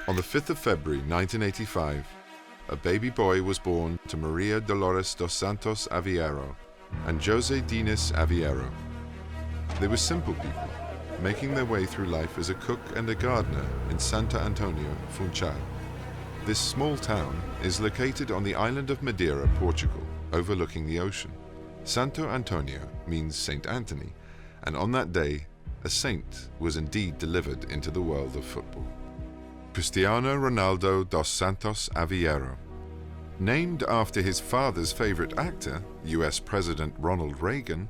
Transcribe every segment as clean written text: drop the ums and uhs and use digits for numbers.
On the 5th of February 1985, a baby boy was born to Maria Dolores dos Santos Aveiro and Jose Dines Aveiro. They were simple people, making their way through life as a cook and a gardener in Santo Antonio, Funchal. This small town is located on the island of Madeira, Portugal, overlooking the ocean. Santo Antonio means Saint Anthony, and on that day, a saint was indeed delivered into the world of football. Cristiano Ronaldo dos Santos Aveiro. Named after his father's favorite actor, US President Ronald Reagan,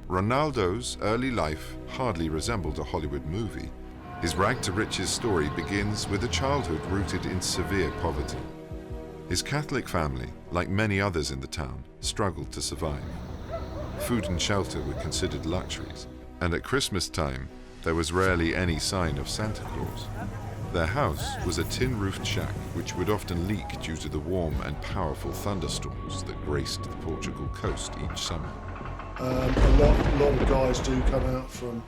Ronaldo's early life hardly resembled a Hollywood movie. His rag-to-riches story begins with a childhood rooted in severe poverty. His Catholic family, like many others in the town, struggled to survive. Food and shelter were considered luxuries, and at Christmas time, there was rarely any sign of Santa Claus. Their house was a tin-roofed shack which would often leak due to the warm and powerful thunderstorms that graced the Portugal coast each summer. A lot of guys do come out from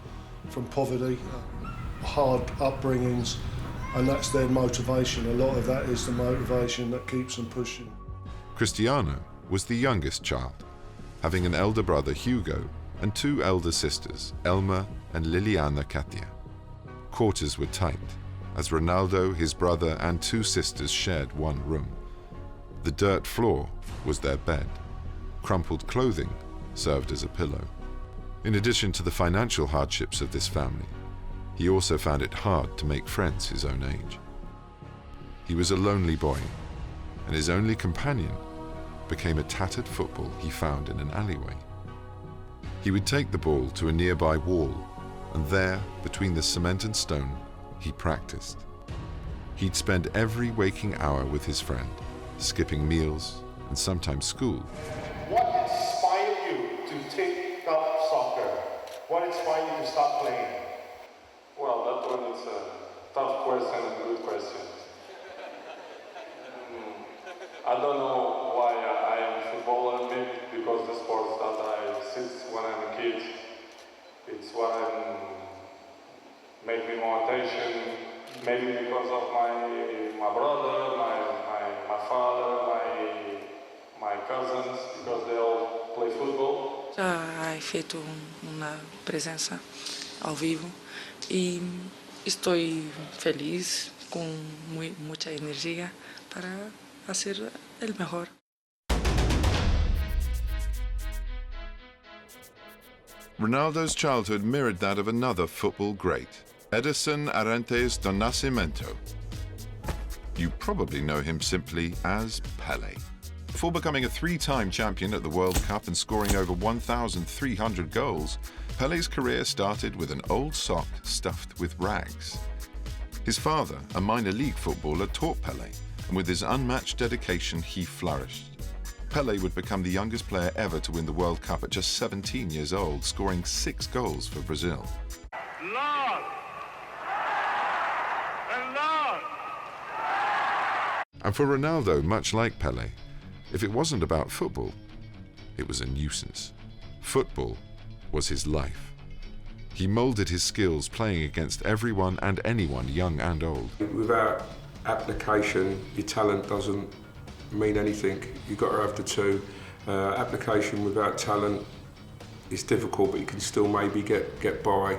poverty, hard upbringings, and that's their motivation. A lot of that is the motivation that keeps them pushing. Cristiano was the youngest child, having an elder brother, Hugo, and two elder sisters, Elma and Liliana Katia. Quarters were tight, as Ronaldo, his brother, and two sisters shared one room. The dirt floor was their bed. Crumpled clothing served as a pillow. In addition to the financial hardships of this family, he also found it hard to make friends his own age. He was a lonely boy, and his only companion became a tattered football he found in an alleyway. He would take the ball to a nearby wall, and there, between the cement and stone, he practiced. He'd spend every waking hour with his friend, skipping meals and sometimes school. What inspired you to take up soccer? What inspired you to start playing? Well, that one is a tough question and a good question. I don't know why I am a footballer, maybe because the sports that I since when I'm a kid, it's what made me more attention, maybe because of my brother, my father, my cousins, because they all play football. Já he feito uma presença ao vivo e estou feliz, com muita energia para ser el mejor. Ronaldo's childhood mirrored that of another football great, Edison Arantes do Nascimento. You probably know him simply as Pelé. Before becoming a three-time champion at the World Cup and scoring over 1,300 goals, Pelé's career started with an old sock stuffed with rags. His father, a minor league footballer, taught Pelé, and with his unmatched dedication, he flourished. Pelé would become the youngest player ever to win the World Cup at just 17 years old, scoring 6 goals for Brazil. And for Ronaldo, much like Pelé, if it wasn't about football, it was a nuisance. Football was his life. He molded his skills playing against everyone and anyone, young and old. Without application, your talent doesn't mean anything. You've got to have the two. Application without talent is difficult, but you can still maybe get by.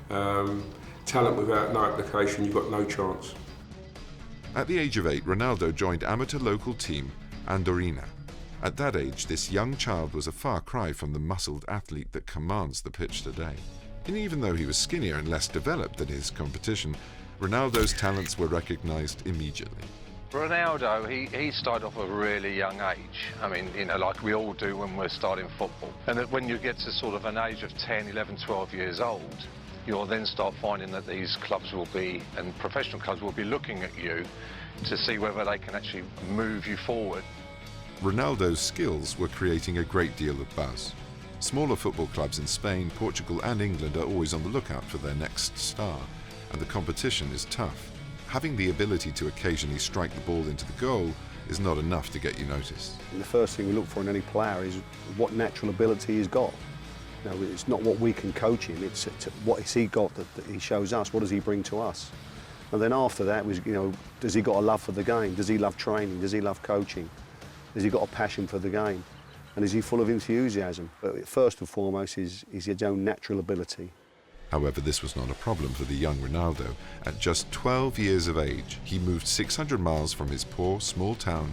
Talent without no application, you've got no chance. At the age of 8, Ronaldo joined amateur local team Andorina. At that age, this young child was a far cry from the muscled athlete that commands the pitch today. And even though he was skinnier and less developed than his competition, Ronaldo's talents were recognized immediately. Ronaldo, he started off at a really young age. I mean, you know, like we all do when we're starting football. And that when you get to sort of an age of 10, 11, 12 years old, you'll then start finding that these clubs will be, and professional clubs will be looking at you to see whether they can actually move you forward. Ronaldo's skills were creating a great deal of buzz. Smaller football clubs in Spain, Portugal and England are always on the lookout for their next star, and the competition is tough. Having the ability to occasionally strike the ball into the goal is not enough to get you noticed. The first thing we look for in any player is what natural ability he's got. You know, it's not what we can coach him, it's what has he got that he shows us, what does he bring to us. And then after that was, you know, does he got a love for the game? Does he love training? Does he love coaching? Has he got a passion for the game? And is he full of enthusiasm? But first and foremost is his own natural ability. However, this was not a problem for the young Ronaldo. At just 12 years of age, he moved 600 miles from his poor, small town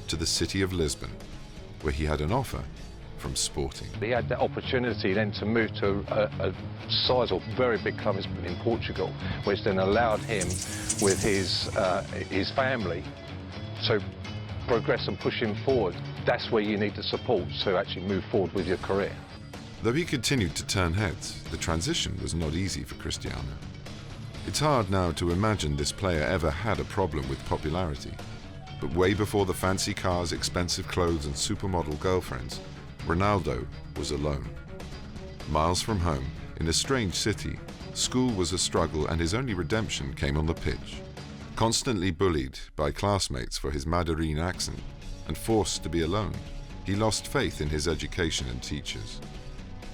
to the city of Lisbon, where he had an offer from Sporting. He had the opportunity then to move to a sizable, very big club in Portugal, which then allowed him, with his family, to progress and push him forward. That's where you need the support to actually move forward with your career. Though he continued to turn heads, the transition was not easy for Cristiano. It's hard now to imagine this player ever had a problem with popularity. But way before the fancy cars, expensive clothes and supermodel girlfriends, Ronaldo was alone. Miles from home, in a strange city, school was a struggle and his only redemption came on the pitch. Constantly bullied by classmates for his Madrid accent and forced to be alone, he lost faith in his education and teachers.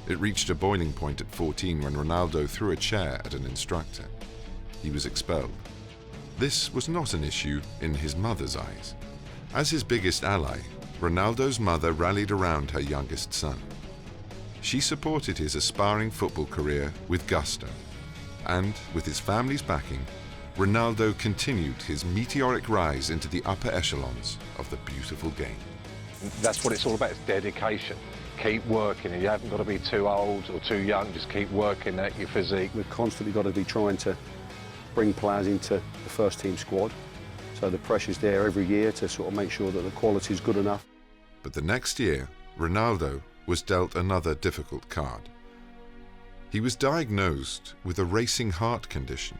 It reached a boiling point at 14 when Ronaldo threw a chair at an instructor. He was expelled. This was not an issue in his mother's eyes. As his biggest ally, Ronaldo's mother rallied around her youngest son. She supported his aspiring football career with gusto, and with his family's backing, Ronaldo continued his meteoric rise into the upper echelons of the beautiful game. That's what it's all about, it's dedication. Keep working, and you haven't got to be too old or too young, just keep working at your physique. We've constantly got to be trying to bring players into the first team squad. So the pressure's there every year to sort of make sure that the quality is good enough. But the next year, Ronaldo was dealt another difficult card. He was diagnosed with a racing heart condition.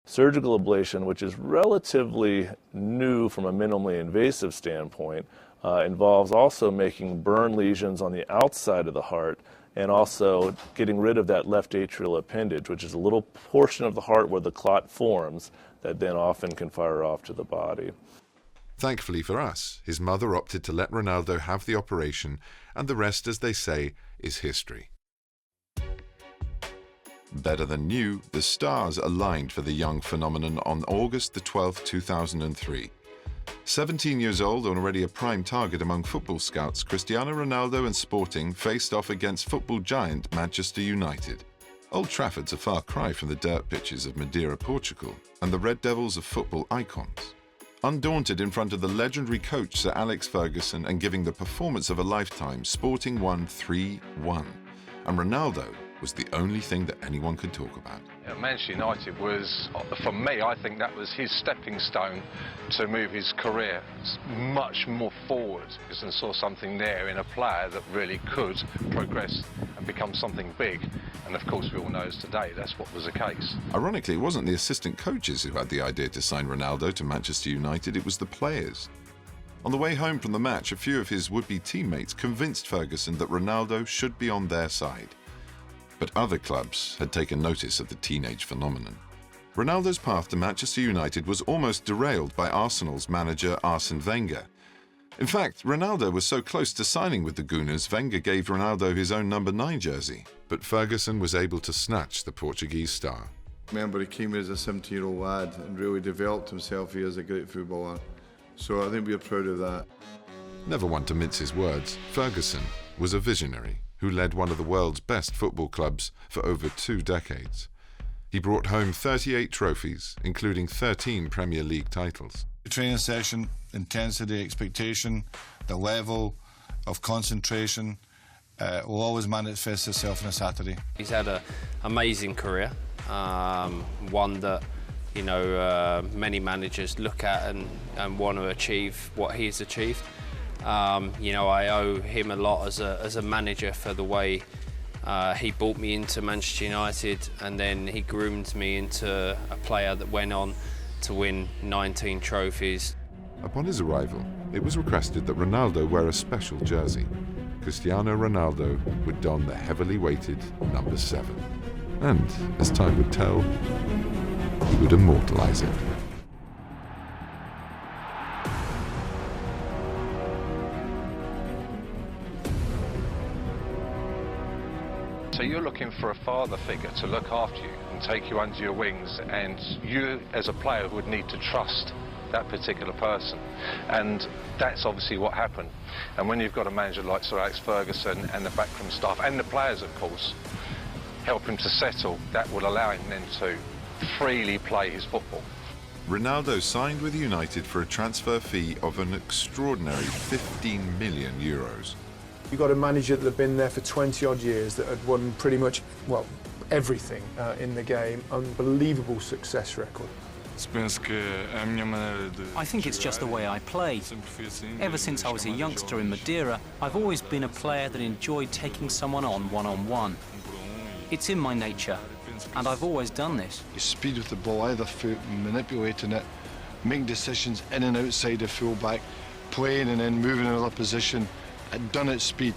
Surgical ablation, which is relatively new from a minimally invasive standpoint, involves also making burn lesions on the outside of the heart and also getting rid of that left atrial appendage, which is a little portion of the heart where the clot forms that then often can fire off to the body. Thankfully for us, his mother opted to let Ronaldo have the operation, and the rest, as they say, is history. Better than new, the stars aligned for the young phenomenon on August the 12th, 2003. 17 years old and already a prime target among football scouts, Cristiano Ronaldo and Sporting faced off against football giant Manchester United. Old Trafford's a far cry from the dirt pitches of Madeira, Portugal, and the Red Devils of football icons. Undaunted in front of the legendary coach Sir Alex Ferguson and giving the performance of a lifetime, Sporting won 3-1, and Ronaldo was the only thing that anyone could talk about. Manchester United was, for me, I think that was his stepping stone to move his career much more forward, and saw something there in a player that really could progress and become something big. And of course, we all know as today that's what was the case. Ironically, it wasn't the assistant coaches who had the idea to sign Ronaldo to Manchester United, it was the players. On the way home from the match, a few of his would-be teammates convinced Ferguson that Ronaldo should be on their side. But other clubs had taken notice of the teenage phenomenon. Ronaldo's path to Manchester United was almost derailed by Arsenal's manager Arsene Wenger. In fact, Ronaldo was so close to signing with the Gunners, Wenger gave Ronaldo his own number 9 jersey. But Ferguson was able to snatch the Portuguese star. I remember he came as a 17-year-old lad and really developed himself here as a great footballer. So I think we're proud of that. Never one to mince his words, Ferguson was a visionary who led one of the world's best football clubs for over 2 decades. He brought home 38 trophies, including 13 Premier League titles. The training session, intensity, expectation, the level of concentration will always manifest itself on a Saturday. He's had an amazing career, one that many managers look at and want to achieve what he's achieved. I owe him a lot as a manager for the way he brought me into Manchester United, and then he groomed me into a player that went on to win 19 trophies. Upon his arrival, it was requested that Ronaldo wear a special jersey. Cristiano Ronaldo would don the heavily weighted number 7. And, as time would tell, he would immortalise it. So you're looking for a father figure to look after you and take you under your wings, and you as a player would need to trust that particular person, and that's obviously what happened. And when you've got a manager like Sir Alex Ferguson and the backroom staff and the players, of course, help him to settle, that will allow him then to freely play his football. Ronaldo signed with United for a transfer fee of an extraordinary 15 million euros. You got a manager that had been there for 20 odd years, that had won pretty much, well, everything in the game. Unbelievable success record. I think it's just the way I play. Ever since I was a youngster in Madeira, I've always been a player that enjoyed taking someone on one-on-one. It's in my nature, and I've always done this. Your speed with the ball, either foot, manipulating it, making decisions in and outside the full-back, playing and then moving in another position, and done at speed.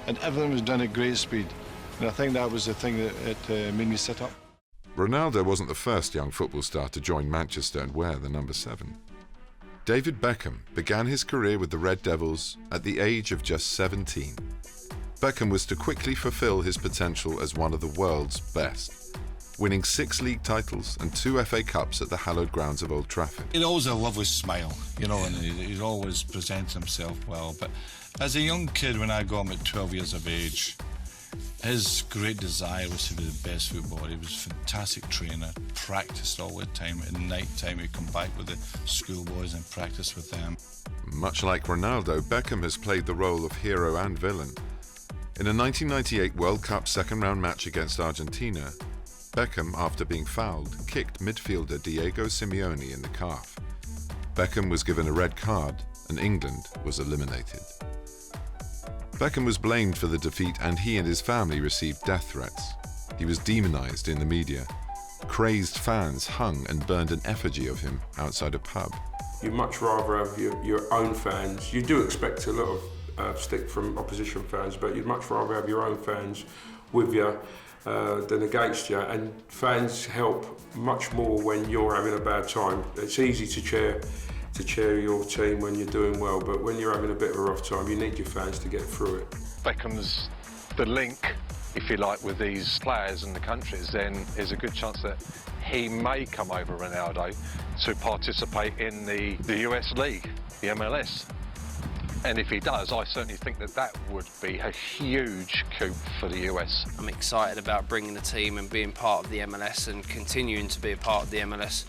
And everything was done at great speed. And I think that was the thing that made me sit up. Ronaldo wasn't the first young football star to join Manchester and wear the number 7. David Beckham began his career with the Red Devils at the age of just 17. Beckham was to quickly fulfill his potential as one of the world's best, winning 6 league titles and 2 FA Cups at the hallowed grounds of Old Trafford. He had always a lovely smile, you know, and he'd always present himself well. But as a young kid, when I got him at 12 years of age, his great desire was to be the best footballer. He was a fantastic trainer, practiced all the time. At night time, he'd come back with the schoolboys and practice with them. Much like Ronaldo, Beckham has played the role of hero and villain. In a 1998 World Cup second-round match against Argentina, Beckham, after being fouled, kicked midfielder Diego Simeone in the calf. Beckham was given a red card, and England was eliminated. Beckham was blamed for the defeat, and he and his family received death threats. He was demonized in the media. Crazed fans hung and burned an effigy of him outside a pub. You'd much rather have your own fans. You do expect a lot of stick from opposition fans, but you'd much rather have your own fans with you than against you. And fans help much more when you're having a bad time. It's easy to cheer your team when you're doing well, but when you're having a bit of a rough time, you need your fans to get through it. Beckham's the link, if you like, with these players and the countries, then there's a good chance that he may come over Ronaldo to participate in the US League, the MLS. And if he does, I certainly think that that would be a huge coup for the US. I'm excited about bringing the team and being part of the MLS and continuing to be a part of the MLS.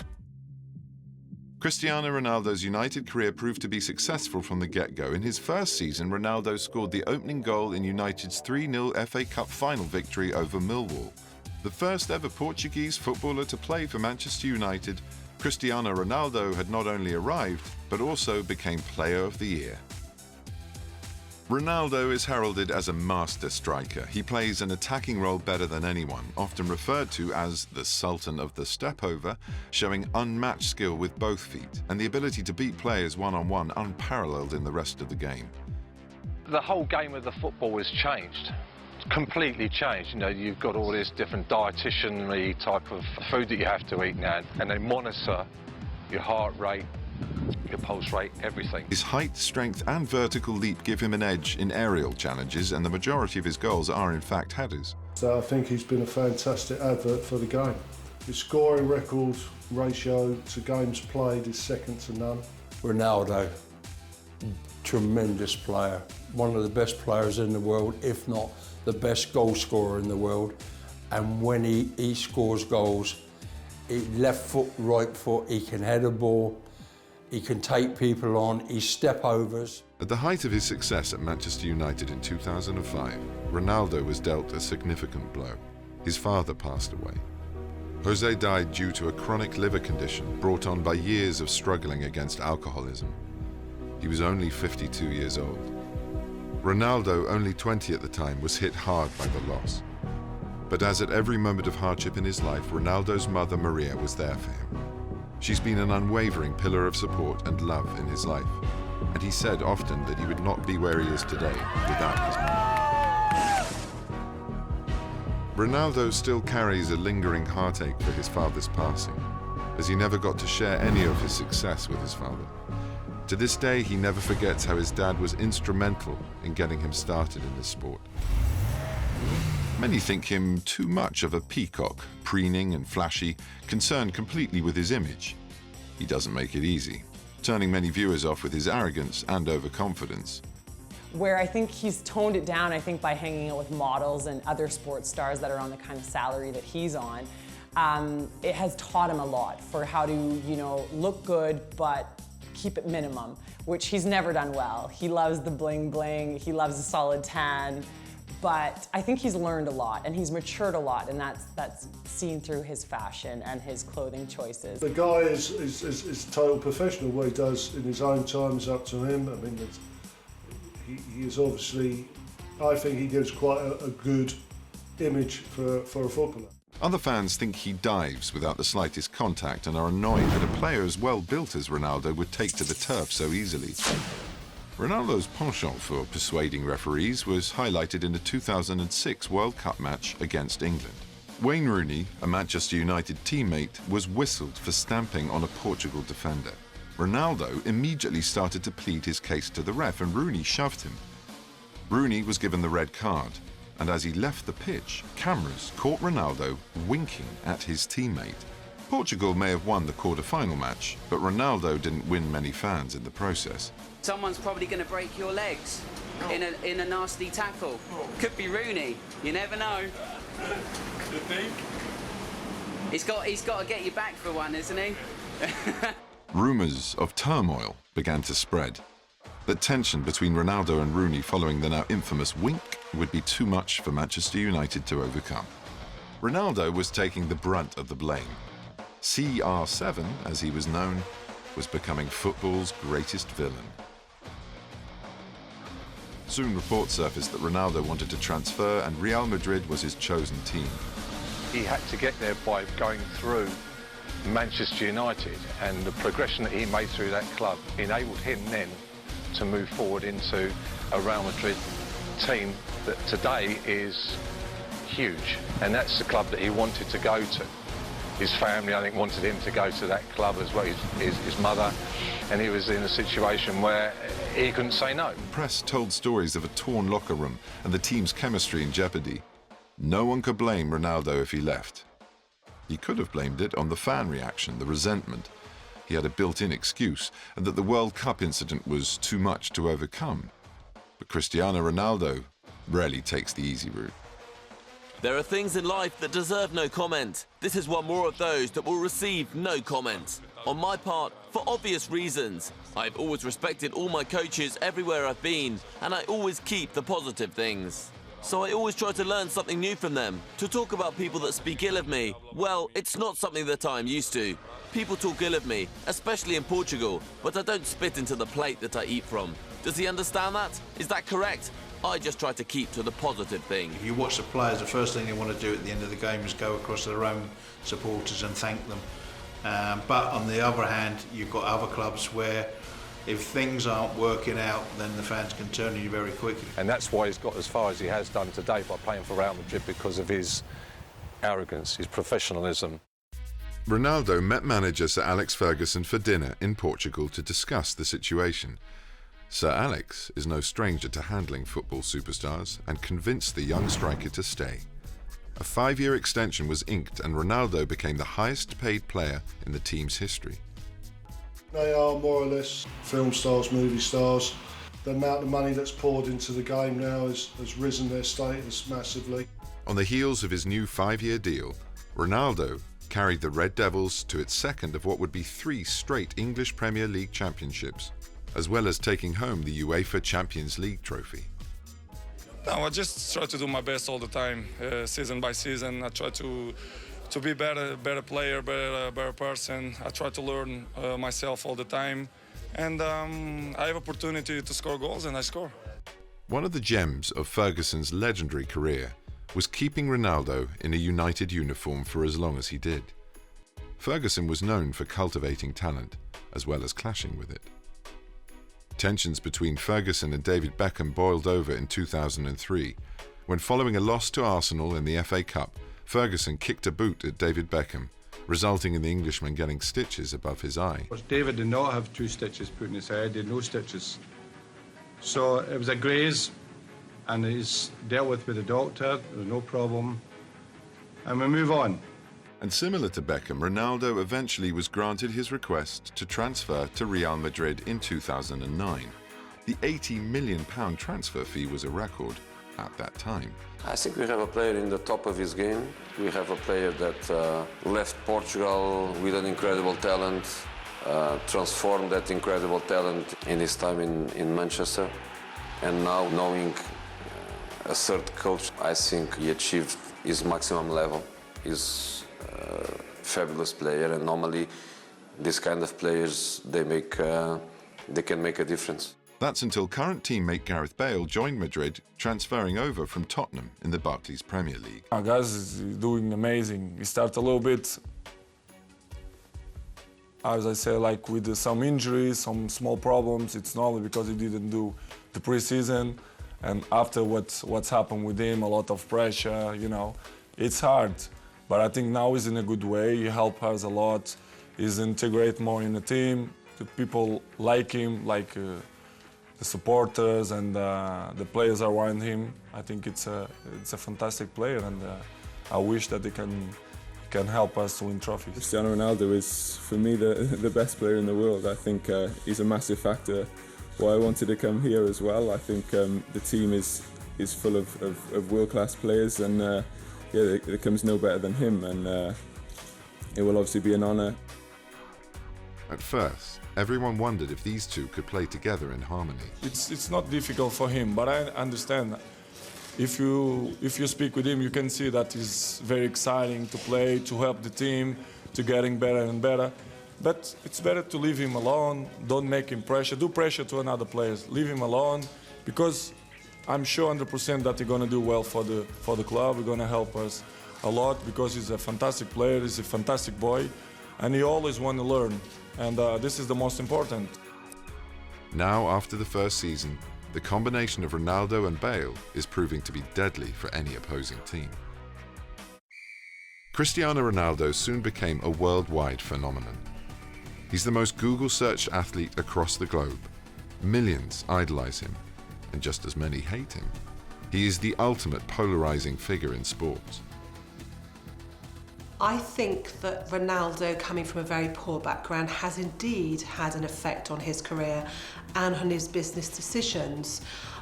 Cristiano Ronaldo's United career proved to be successful from the get-go. In his first season, Ronaldo scored the opening goal in United's 3-0 FA Cup final victory over Millwall. The first ever Portuguese footballer to play for Manchester United, Cristiano Ronaldo had not only arrived, but also became Player of the Year. Ronaldo is heralded as a master striker. He plays an attacking role better than anyone, often referred to as the Sultan of the Stepover, showing unmatched skill with both feet and the ability to beat players one-on-one unparalleled in the rest of the game. The whole game of the football has changed. It's completely changed. You know, you've got all this different dietitian-y type of food that you have to eat now, and they monitor your heart rate, your pulse rate, everything. His height, strength and vertical leap give him an edge in aerial challenges, and the majority of his goals are in fact headers. So I think he's been a fantastic advert for the game. His scoring record ratio to games played is second to none. Ronaldo, tremendous player. One of the best players in the world, if not the best goal scorer in the world. And when he scores goals, left foot, right foot, he can head a ball, he can take people on, he step-overs. At the height of his success at Manchester United in 2005, Ronaldo was dealt a significant blow. His father passed away. Jose died due to a chronic liver condition brought on by years of struggling against alcoholism. He was only 52 years old. Ronaldo, only 20 at the time, was hit hard by the loss. But as at every moment of hardship in his life, Ronaldo's mother, Maria, was there for him. She's been an unwavering pillar of support and love in his life, and he said often that he would not be where he is today without his mother. Ronaldo still carries a lingering heartache for his father's passing, as he never got to share any of his success with his father. To this day, he never forgets how his dad was instrumental in getting him started in this sport. Many think him too much of a peacock, preening and flashy, concerned completely with his image. He doesn't make it easy, turning many viewers off with his arrogance and overconfidence. Where I think he's toned it down, I think by hanging out with models and other sports stars that are on the kind of salary that he's on, it has taught him a lot for how to, you know, look good but keep it minimum, which he's never done well. He loves the bling bling, he loves a solid tan, but I think he's learned a lot and he's matured a lot, and that's seen through his fashion and his clothing choices. The guy is a total professional. What he does in his own time is up to him. I mean, he is obviously, I think he gives quite a good image for a footballer. Other fans think he dives without the slightest contact and are annoyed that a player as well built as Ronaldo would take to the turf so easily. Ronaldo's penchant for persuading referees was highlighted in the 2006 World Cup match against England. Wayne Rooney, a Manchester United teammate, was whistled for stamping on a Portugal defender. Ronaldo immediately started to plead his case to the ref, and Rooney shoved him. Rooney was given the red card, and as he left the pitch, cameras caught Ronaldo winking at his teammate. Portugal may have won the quarter-final match, but Ronaldo didn't win many fans in the process. Someone's probably going to break your legs in a nasty tackle. Could be Rooney. You never know. You think? He's got to get you back for one, isn't he? Rumours of turmoil began to spread. The tension between Ronaldo and Rooney following the now infamous wink would be too much for Manchester United to overcome. Ronaldo was taking the brunt of the blame. CR7, as he was known, was becoming football's greatest villain. Soon reports surfaced that Ronaldo wanted to transfer and Real Madrid was his chosen team. He had to get there by going through Manchester United, and the progression that he made through that club enabled him then to move forward into a Real Madrid team that today is huge, and that's the club that he wanted to go to. His family, I think, wanted him to go to that club as well, his mother, and he was in a situation where he couldn't say no. The press told stories of a torn locker room and the team's chemistry in jeopardy. No one could blame Ronaldo if he left. He could have blamed it on the fan reaction, the resentment. He had a built-in excuse, and that the World Cup incident was too much to overcome. But Cristiano Ronaldo rarely takes the easy route. There are things in life that deserve no comment. This is one more of those that will receive no comment. On my part, for obvious reasons. I've always respected all my coaches everywhere I've been, and I always keep the positive things. So I always try to learn something new from them. To talk about people that speak ill of me, well, it's not something that I'm used to. People talk ill of me, especially in Portugal, but I don't spit into the plate that I eat from. Does he understand that? Is that correct? I just try to keep to the positive thing. If you watch the players, the first thing they want to do at the end of the game is go across to their own supporters and thank them. But on the other hand, you've got other clubs where if things aren't working out, then the fans can turn on you very quickly. And that's why he's got as far as he has done today by playing for Real Madrid, because of his arrogance, his professionalism. Ronaldo met manager Sir Alex Ferguson for dinner in Portugal to discuss the situation. Sir Alex is no stranger to handling football superstars and convinced the young striker to stay. A 5-year extension was inked and Ronaldo became the highest paid player in the team's history. They are more or less film stars, movie stars. The amount of money that's poured into the game now has risen their status massively. On the heels of his new 5-year deal, Ronaldo carried the Red Devils to its second of what would be 3 straight English Premier League championships, as well as taking home the UEFA Champions League trophy. No, I just try to do my best all the time, season by season. I try to be better player, better person. I try to learn myself all the time, and I have opportunity to score goals, and I score. One of the gems of Ferguson's legendary career was keeping Ronaldo in a United uniform for as long as he did. Ferguson was known for cultivating talent, as well as clashing with it. Tensions between Ferguson and David Beckham boiled over in 2003, when following a loss to Arsenal in the FA Cup, Ferguson kicked a boot at David Beckham, resulting in the Englishman getting stitches above his eye. David did not have 2 stitches put in his head, he had no stitches. So it was a graze, and it's dealt with the doctor, there's no problem, and we move on. And similar to Beckham, Ronaldo eventually was granted his request to transfer to Real Madrid in 2009. The £80 million transfer fee was a record at that time. I think we have a player in the top of his game. We have a player that left Portugal with an incredible talent, transformed that incredible talent in his time in Manchester. And now, knowing a third coach, I think he achieved his maximum level. He's a fabulous player, and normally these kind of players, they can make a difference. That's until current teammate Gareth Bale joined Madrid, transferring over from Tottenham in the Barclays Premier League. Our guys is doing amazing. We start a little bit, as I say, like with some injuries, some small problems. It's normally because he didn't do the pre-season, and after what's happened with him, a lot of pressure, you know, it's hard. But I think now he's in a good way. He helps us a lot. He's integrated more in the team. The people like him, like the supporters and the players around him. I think it's a fantastic player, and I wish that he can help us to win trophies. Cristiano Ronaldo is, for me, the best player in the world. I think he's a massive factor why I wanted to come here as well. I think the team is full of world-class players, and yeah, there comes no better than him, and it will obviously be an honour. At first, everyone wondered if these two could play together in harmony. It's not difficult for him, but I understand. If you speak with him, you can see that it's very exciting to play, to help the team, to getting better and better. But it's better to leave him alone. Don't make him pressure. Do pressure to another players. Leave him alone, because I'm sure 100% that he's going to do well for the club. He's going to help us a lot, because he's a fantastic player. He's a fantastic boy, and he always wants to learn. And this is the most important. Now, after the first season, the combination of Ronaldo and Bale is proving to be deadly for any opposing team. Cristiano Ronaldo soon became a worldwide phenomenon. He's the most Google-searched athlete across the globe. Millions idolize him, and just as many hate him. He is the ultimate polarizing figure in sports. I think that Ronaldo, coming from a very poor background, has indeed had an effect on his career and on his business decisions.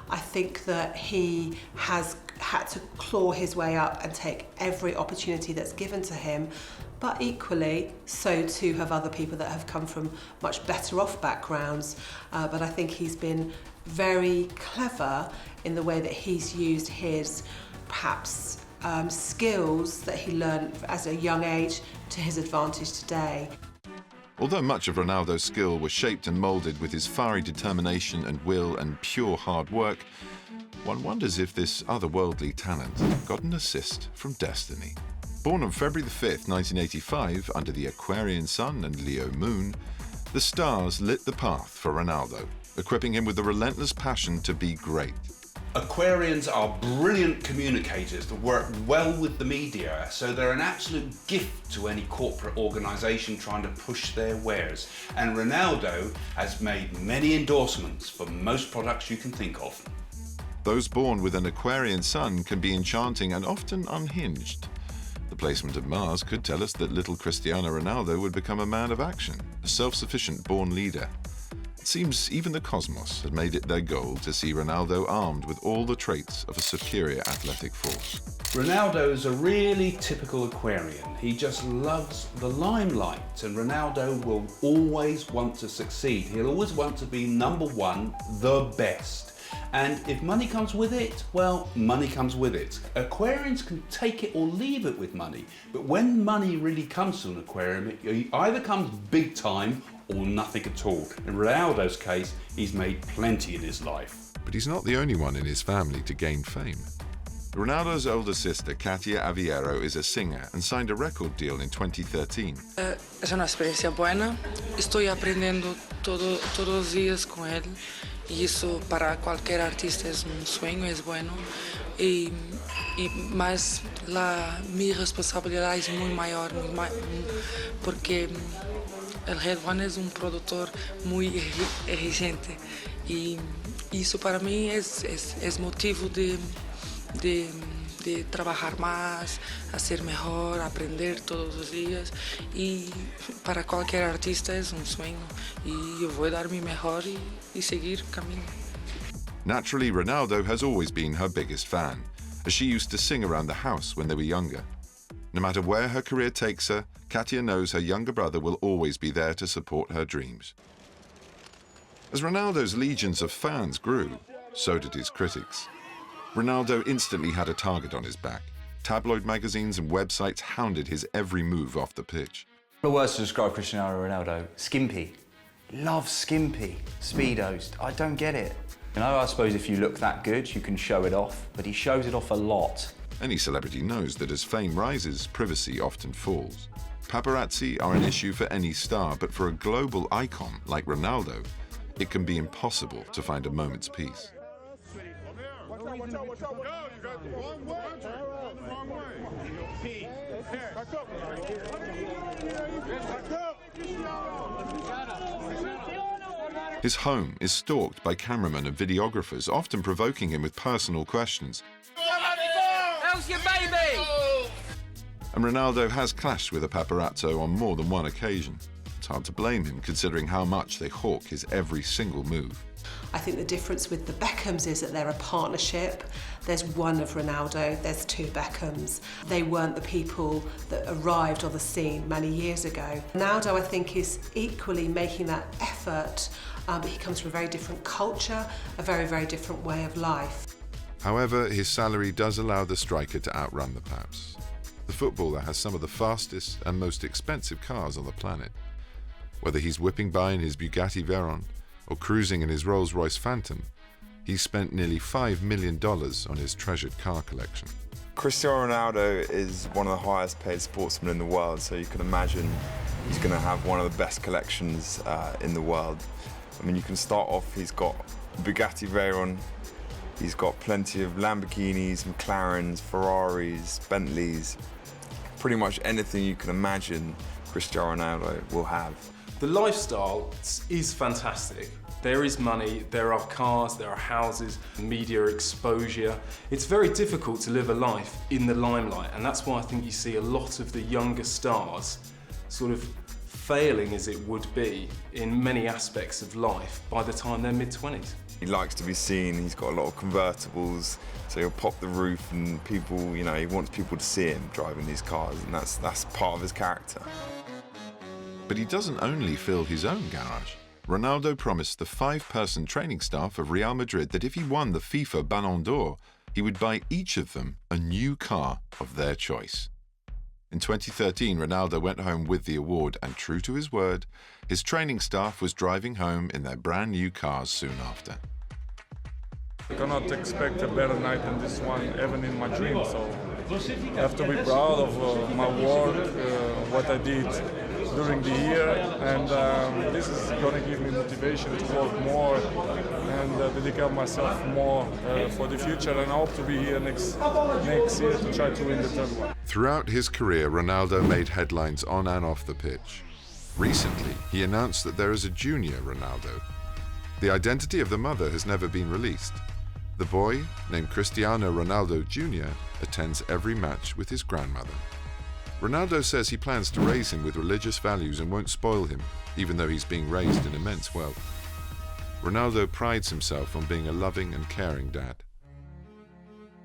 I think that he has had to claw his way up and take every opportunity that's given to him, but equally, so too have other people that have come from much better off backgrounds. But I think he's been very clever in the way that he's used his, perhaps, skills that he learned as a young age to his advantage today. Although much of Ronaldo's skill was shaped and moulded with his fiery determination and will and pure hard work, one wonders if this otherworldly talent got an assist from destiny. Born on February 5th, 1985, under the Aquarian Sun and Leo Moon, the stars lit the path for Ronaldo, equipping him with the relentless passion to be great. Aquarians are brilliant communicators that work well with the media, so they're an absolute gift to any corporate organisation trying to push their wares. And Ronaldo has made many endorsements for most products you can think of. Those born with an Aquarian sun can be enchanting and often unhinged. The placement of Mars could tell us that little Cristiano Ronaldo would become a man of action, a self-sufficient born leader. It seems even the cosmos had made it their goal to see Ronaldo armed with all the traits of a superior athletic force. Ronaldo's a really typical Aquarian. He just loves the limelight, and Ronaldo will always want to succeed. He'll always want to be number one, the best. And if money comes with it, well, money comes with it. Aquarians can take it or leave it with money, but when money really comes to an aquarium, it either comes big time or nothing at all. In Ronaldo's case, he's made plenty in his life. But he's not the only one in his family to gain fame. Ronaldo's older sister, Katia Aviero, is a singer and signed a record deal in 2013. Es una experiencia buena. Estoy aprendiendo todos los días con él. Y eso para cualquier artista es un sueño, es bueno. Y más mi responsabilidad es muy mayor porque el Red One es un productor muy exigente y eso para mí es motivo de trabajar más, hacer mejor, aprender todos los días y para cualquier artista es un sueño y yo voy a dar mi mejor y seguir camino. Naturally, Ronaldo has always been her biggest fan, as she used to sing around the house when they were younger. No matter where her career takes her, Katia knows her younger brother will always be there to support her dreams. As Ronaldo's legions of fans grew, so did his critics. Ronaldo instantly had a target on his back. Tabloid magazines and websites hounded his every move off the pitch. The words to describe Cristiano Ronaldo: skimpy. Loves skimpy. Speedos. I don't get it. You know, I suppose if you look that good, you can show it off, but he shows it off a lot. Any celebrity knows that as fame rises, privacy often falls. Paparazzi are an issue for any star, but for a global icon like Ronaldo, it can be impossible to find a moment's peace. His home is stalked by cameramen and videographers, often provoking him with personal questions. How's your baby? And Ronaldo has clashed with a paparazzo on more than one occasion. It's hard to blame him, considering how much they hawk his every single move. I think the difference with the Beckhams is that they're a partnership. There's one of Ronaldo, there's two Beckhams. They weren't the people that arrived on the scene many years ago. Ronaldo, I think, is equally making that effort, but he comes from a very different culture, a very, very different way of life. However, his salary does allow the striker to outrun the paps. The footballer has some of the fastest and most expensive cars on the planet. Whether he's whipping by in his Bugatti Veyron or cruising in his Rolls-Royce Phantom, he's spent nearly $5 million on his treasured car collection. Cristiano Ronaldo is one of the highest paid sportsmen in the world, so you can imagine he's going to have one of the best collections in the world. I mean, you can start off, he's got Bugatti Veyron, he's got plenty of Lamborghinis, McLarens, Ferraris, Bentleys. Pretty much anything you can imagine Cristiano Ronaldo will have. The lifestyle is fantastic. There is money, there are cars, there are houses, media exposure. It's very difficult to live a life in the limelight, and that's why I think you see a lot of the younger stars sort of failing, as it would be, in many aspects of life by the time they're mid-20s. He likes to be seen, he's got a lot of convertibles, so he'll pop the roof and people, you know, he wants people to see him driving these cars, and that's part of his character. But he doesn't only fill his own garage. Ronaldo promised the 5-person training staff of Real Madrid that if he won the FIFA Ballon d'Or, he would buy each of them a new car of their choice. In 2013, Ronaldo went home with the award, and true to his word, his training staff was driving home in their brand new cars soon after. I cannot expect a better night than this one, even in my dreams. So I have to be proud of my work, what I did during the year, and this is going to give me motivation to work more and dedicate myself more for the future, and I hope to be here next year to try to win the third one. Throughout his career, Ronaldo made headlines on and off the pitch. Recently, he announced that there is a junior Ronaldo. The identity of the mother has never been released. The boy, named Cristiano Ronaldo Jr., attends every match with his grandmother. Ronaldo says he plans to raise him with religious values and won't spoil him, even though he's being raised in immense wealth. Ronaldo prides himself on being a loving and caring dad.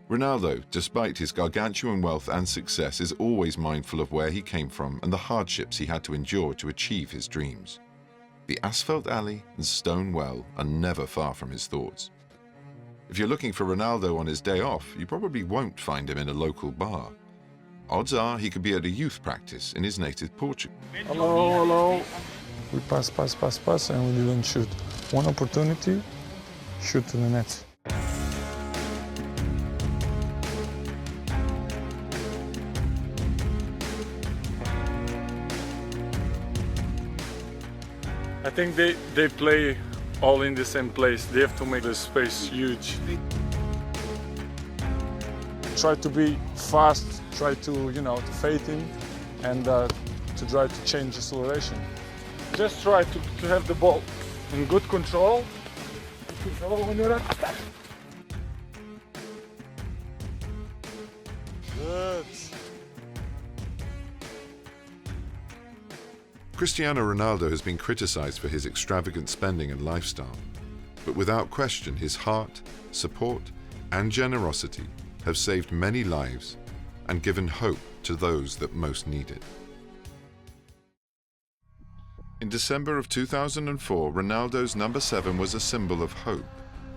Ronaldo, despite his gargantuan wealth and success, is always mindful of where he came from and the hardships he had to endure to achieve his dreams. The asphalt alley and stone well are never far from his thoughts. If you're looking for Ronaldo on his day off, you probably won't find him in a local bar. Odds are he could be at a youth practice in his native Portugal. Hello. We pass, and we didn't shoot. One opportunity, shoot to the net. I think they play all in the same place. They have to make the space huge. try to be fast, try to, you know, to fade him and to try to change the acceleration. Just try to have the ball in good control. When you're at attack. Good. Cristiano Ronaldo has been criticized for his extravagant spending and lifestyle, but without question his heart, support and generosity have saved many lives and given hope to those that most need it. In December of 2004, Ronaldo's number 7 was a symbol of hope.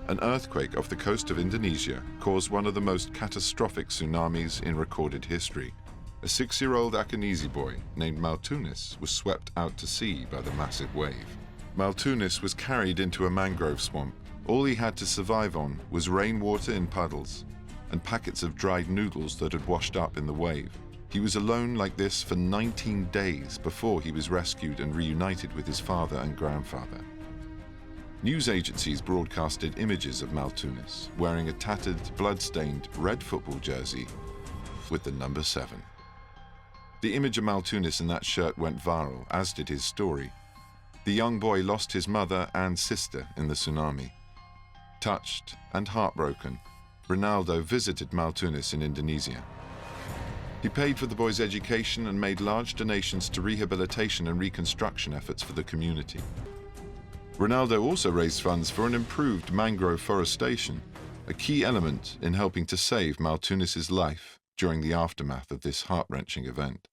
An earthquake off the coast of Indonesia caused one of the most catastrophic tsunamis in recorded history. A 6-year-old Akanese boy named Maltunis was swept out to sea by the massive wave. Maltunis was carried into a mangrove swamp. All he had to survive on was rainwater in puddles and packets of dried noodles that had washed up in the wave. He was alone like this for 19 days before he was rescued and reunited with his father and grandfather. News agencies broadcasted images of Maltunis wearing a tattered, blood-stained red football jersey with the number 7. The image of Maltunis in that shirt went viral, as did his story. The young boy lost his mother and sister in the tsunami. Touched and heartbroken, Ronaldo visited Maltunis in Indonesia. He paid for the boy's education and made large donations to rehabilitation and reconstruction efforts for the community. Ronaldo also raised funds for an improved mangrove forestation, a key element in helping to save Maltunis' life during the aftermath of this heart-wrenching event.